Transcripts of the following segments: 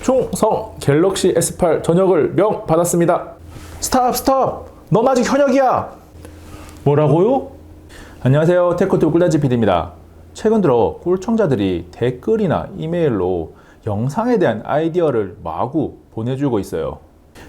충성 갤럭시 S8 전역을 명 받았습니다. 스톱! 넌 아직 현역이야! 뭐라고요? 안녕하세요, 테크투 꿀단지 PD입니다. 최근 들어 꿀청자들이 댓글이나 이메일로 영상에 대한 아이디어를 마구 보내주고 있어요.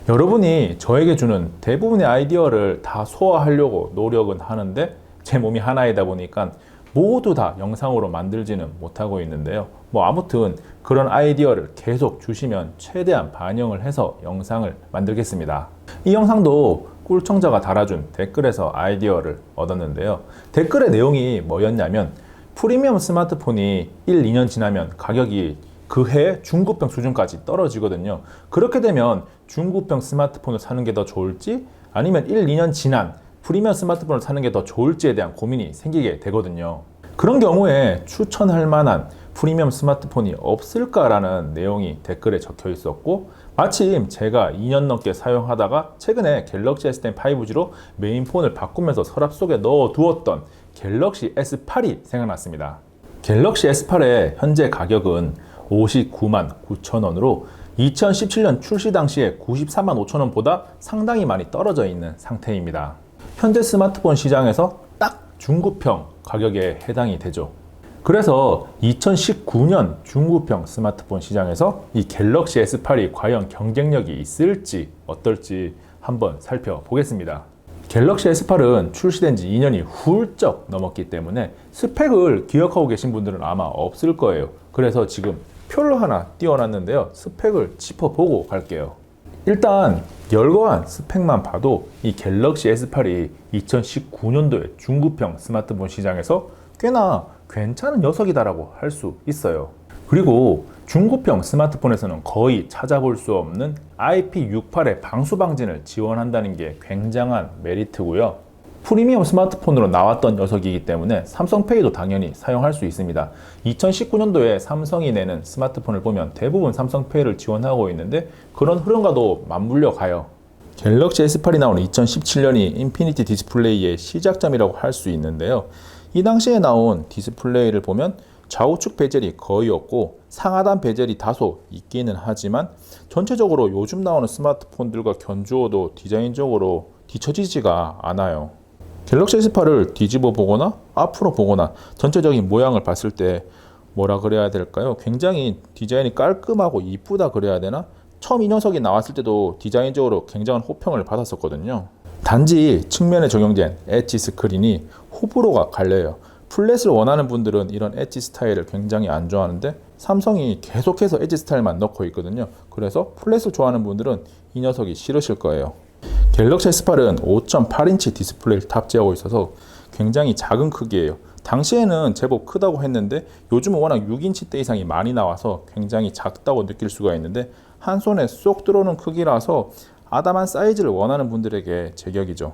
여러분이 저에게 주는 대부분의 아이디어를 다 소화하려고 노력은 하는데 제 몸이 하나이다 보니까 모두 다 영상으로 만들지는 못하고 있는데요. 아무튼 그런 아이디어를 계속 주시면 최대한 반영을 해서 영상을 만들겠습니다. 이 영상도 꿀청자가 달아준 댓글에서 아이디어를 얻었는데요. 댓글의 내용이 뭐였냐면 프리미엄 스마트폰이 1, 2년 지나면 가격이 그 해 중고병 수준까지 떨어지거든요. 그렇게 되면 중고병 스마트폰을 사는 게 더 좋을지 아니면 1, 2년 지난 프리미엄 스마트폰을 사는 게 더 좋을지에 대한 고민이 생기게 되거든요. 그런 경우에 추천할 만한 프리미엄 스마트폰이 없을까라는 내용이 댓글에 적혀 있었고, 마침 제가 2년 넘게 사용하다가 최근에 갤럭시 S10 5G로 메인폰을 바꾸면서 서랍 속에 넣어두었던 갤럭시 S8이 생각났습니다. 갤럭시 S8의 현재 가격은 59만 9천 원으로 2017년 출시 당시에 94만 5천 원보다 상당히 많이 떨어져 있는 상태입니다. 현재 스마트폰 시장에서 딱 중고평 가격에 해당이 되죠. 그래서 2019년 중고평 스마트폰 시장에서 이 갤럭시 S8이 과연 경쟁력이 있을지 어떨지 한번 살펴보겠습니다. 갤럭시 S8은 출시된 지 2년이 훌쩍 넘었기 때문에 스펙을 기억하고 계신 분들은 아마 없을 거예요. 그래서 지금 표를 하나 띄워놨는데요. 스펙을 짚어보고 갈게요. 일단 열거한 스펙만 봐도 이 갤럭시 S8이 2019년도에 중고평 스마트폰 시장에서 꽤나 괜찮은 녀석이다라고 할 수 있어요. 그리고 중고평 스마트폰에서는 거의 찾아볼 수 없는 IP68의 방수 방진을 지원한다는 게 굉장한 메리트고요. 프리미엄 스마트폰으로 나왔던 녀석이기 때문에 삼성페이도 당연히 사용할 수 있습니다. 2019년도에 삼성이 내는 스마트폰을 보면 대부분 삼성페이를 지원하고 있는데 그런 흐름과도 맞물려 가요. 갤럭시 S8이 나온 2017년이 인피니티 디스플레이의 시작점이라고 할 수 있는데요. 이 당시에 나온 디스플레이를 보면 좌우측 베젤이 거의 없고 상하단 베젤이 다소 있기는 하지만 전체적으로 요즘 나오는 스마트폰들과 견주어도 디자인적으로 뒤처지지가 않아요. 갤럭시 S8을 뒤집어 보거나 앞으로 보거나 전체적인 모양을 봤을 때 뭐라 그래야 될까요? 굉장히 디자인이 깔끔하고 이쁘다 그래야 되나? 처음 이 녀석이 나왔을 때도 디자인적으로 굉장한 호평을 받았었거든요. 단지 측면에 적용된 엣지 스크린이 호불호가 갈려요. 플랫을 원하는 분들은 이런 엣지 스타일을 굉장히 안 좋아하는데 삼성이 계속해서 엣지 스타일만 넣고 있거든요. 그래서 플랫을 좋아하는 분들은 이 녀석이 싫으실 거예요. 갤럭시 S8은 5.8인치 디스플레이를 탑재하고 있어서 굉장히 작은 크기예요. 당시에는 제법 크다고 했는데 요즘은 워낙 6인치대 이상이 많이 나와서 굉장히 작다고 느낄 수가 있는데 한 손에 쏙 들어오는 크기라서 아담한 사이즈를 원하는 분들에게 제격이죠.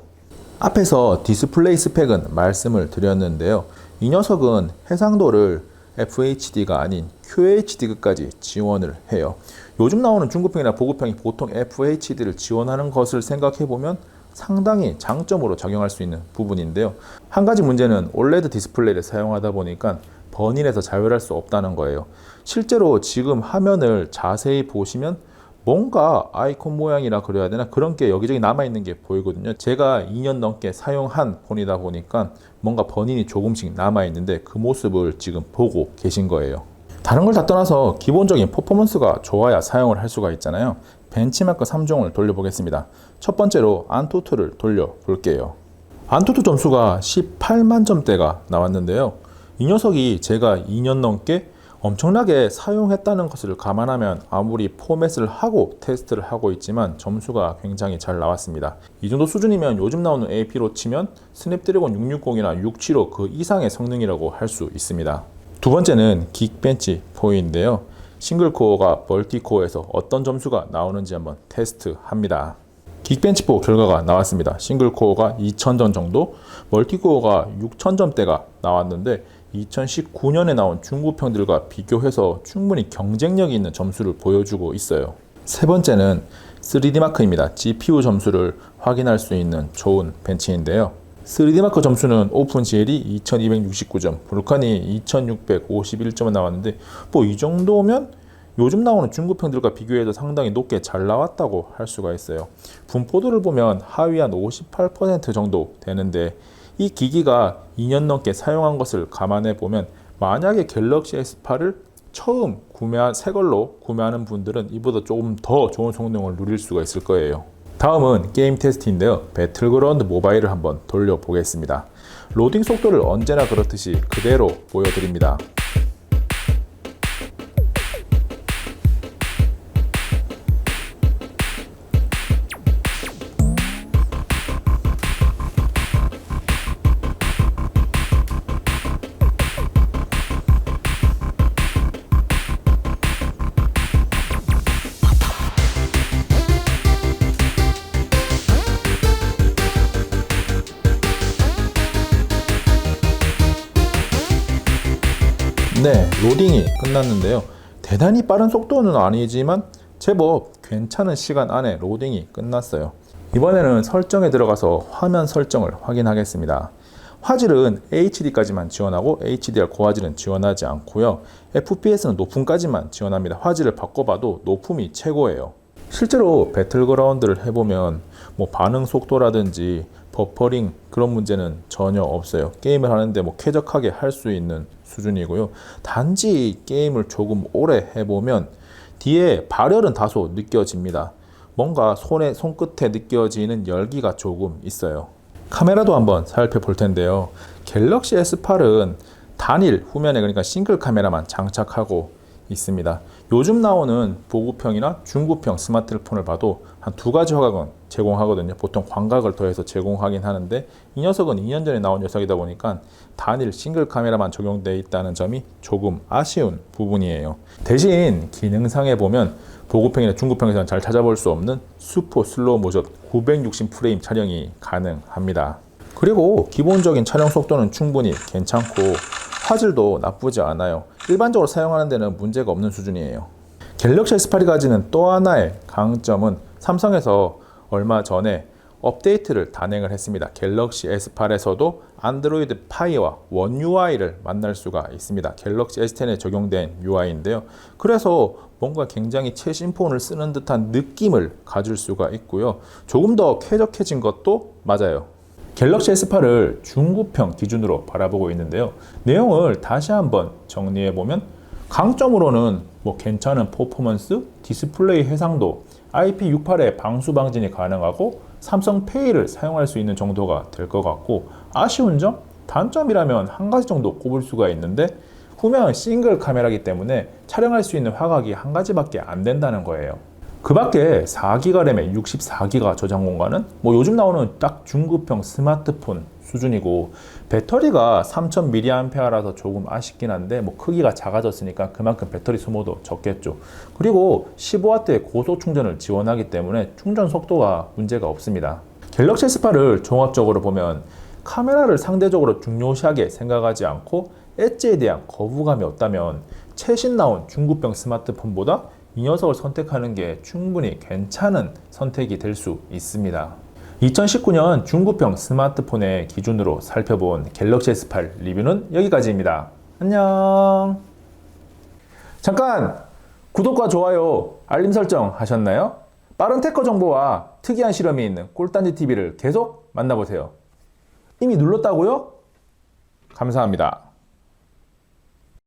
앞에서 디스플레이 스펙은 말씀을 드렸는데요. 이 녀석은 해상도를 FHD가 아닌 QHD까지 지원을 해요. 요즘 나오는 중고평이나 보급평이 보통 FHD를 지원하는 것을 생각해보면 상당히 장점으로 작용할 수 있는 부분인데요. 한 가지 문제는 OLED 디스플레이를 사용하다 보니까 번인에서 자율할 수 없다는 거예요. 실제로 지금 화면을 자세히 보시면 뭔가 아이콘 모양이라 그래야 되나 그런 게 여기저기 남아있는 게 보이거든요. 제가 2년 넘게 사용한 폰이다 보니까 뭔가 번인이 조금씩 남아있는데 그 모습을 지금 보고 계신 거예요. 다른 걸 다 떠나서 기본적인 퍼포먼스가 좋아야 사용을 할 수가 있잖아요. 벤치마크 3종을 돌려보겠습니다. 첫 번째로 안투투를 돌려볼게요. 안투투 점수가 18만 점대가 나왔는데요. 이 녀석이 제가 2년 넘게 엄청나게 사용했다는 것을 감안하면 아무리 포맷을 하고 테스트를 하고 있지만 점수가 굉장히 잘 나왔습니다. 이 정도 수준이면 요즘 나오는 AP로 치면 스냅드래곤 660이나 675 그 이상의 성능이라고 할 수 있습니다. 두 번째는 긱벤치 4인데요. 싱글코어가 멀티코어에서 어떤 점수가 나오는지 한번 테스트합니다. 긱벤치 4 결과가 나왔습니다. 싱글코어가 2000점 정도, 멀티코어가 6000점대가 나왔는데 2019년에 나온 중고평들과 비교해서 충분히 경쟁력이 있는 점수를 보여주고 있어요. 세 번째는 3D마크입니다. GPU 점수를 확인할 수 있는 좋은 벤치인데요. 3D마크 점수는 오픈GL이 2269점, 볼칸이 2651점을 나왔는데 이 정도면 요즘 나오는 중급형들과 비교해도 상당히 높게 잘 나왔다고 할 수가 있어요. 분포도를 보면 하위 한 58% 정도 되는데 이 기기가 2년 넘게 사용한 것을 감안해 보면 만약에 갤럭시 S8을 처음 새 걸로 구매하는 분들은 이보다 조금 더 좋은 성능을 누릴 수가 있을 거예요. 다음은 게임 테스트인데요. 배틀그라운드 모바일을 한번 돌려보겠습니다. 로딩 속도를 언제나 그렇듯이 그대로 보여드립니다. 네, 로딩이 끝났는데요. 대단히 빠른 속도는 아니지만 제법 괜찮은 시간 안에 로딩이 끝났어요. 이번에는 설정에 들어가서 화면 설정을 확인하겠습니다. 화질은 HD까지만 지원하고 HDR 고화질은 지원하지 않고요. FPS는 높음까지만 지원합니다. 화질을 바꿔봐도 높음이 최고예요. 실제로 배틀그라운드를 해보면 반응 속도라든지 버퍼링 그런 문제는 전혀 없어요. 게임을 하는데 쾌적하게 할 수 있는 수준이고요. 단지 게임을 조금 오래 해보면 뒤에 발열은 다소 느껴집니다. 뭔가 손끝에 느껴지는 열기가 조금 있어요. 카메라도 한번 살펴볼 텐데요. 갤럭시 S8은 단일 후면에 그러니까 싱글 카메라만 장착하고 있습니다. 요즘 나오는 보급형이나 중급형 스마트폰을 봐도 한 두 가지 화각은 제공하거든요. 보통 광각을 더해서 제공하긴 하는데 이 녀석은 2년 전에 나온 녀석이다 보니까 단일 싱글 카메라만 적용되어 있다는 점이 조금 아쉬운 부분이에요. 대신 기능상에 보면 보급형이나 중급형에서는 잘 찾아볼 수 없는 슈퍼 슬로우 모션 960프레임 촬영이 가능합니다. 그리고 기본적인 촬영 속도는 충분히 괜찮고 화질도 나쁘지 않아요. 일반적으로 사용하는 데는 문제가 없는 수준이에요. 갤럭시 S8이 가지는 또 하나의 강점은 삼성에서 얼마 전에 업데이트를 단행을 했습니다. 갤럭시 S8에서도 안드로이드 파이와 원 UI를 만날 수가 있습니다. 갤럭시 S10에 적용된 UI인데요. 그래서 뭔가 굉장히 최신 폰을 쓰는 듯한 느낌을 가질 수가 있고요. 조금 더 쾌적해진 것도 맞아요. 갤럭시 S8을 중급형 기준으로 바라보고 있는데요. 내용을 다시 한번 정리해보면 강점으로는 괜찮은 퍼포먼스, 디스플레이 해상도, IP68의 방수 방진이 가능하고 삼성페이를 사용할 수 있는 정도가 될 것 같고 아쉬운 점? 단점이라면 한 가지 정도 꼽을 수가 있는데 후면 싱글 카메라이기 때문에 촬영할 수 있는 화각이 한 가지밖에 안 된다는 거예요. 그 밖에 4기가 램에 64기가 저장 공간은 요즘 나오는 딱 중급형 스마트폰 수준이고 배터리가 3000mAh라서 조금 아쉽긴 한데 크기가 작아졌으니까 그만큼 배터리 소모도 적겠죠. 그리고 15W의 고속 충전을 지원하기 때문에 충전 속도가 문제가 없습니다. 갤럭시 S8을 종합적으로 보면 카메라를 상대적으로 중요시하게 생각하지 않고 엣지에 대한 거부감이 없다면 최신 나온 중급형 스마트폰보다 이 녀석을 선택하는 게 충분히 괜찮은 선택이 될 수 있습니다. 2019년 중급형 스마트폰의 기준으로 살펴본 갤럭시 S8 리뷰는 여기까지입니다. 안녕. 잠깐 구독과 좋아요, 알림 설정 하셨나요? 빠른 테크 정보와 특이한 실험이 있는 꿀단지 TV를 계속 만나보세요. 이미 눌렀다고요? 감사합니다.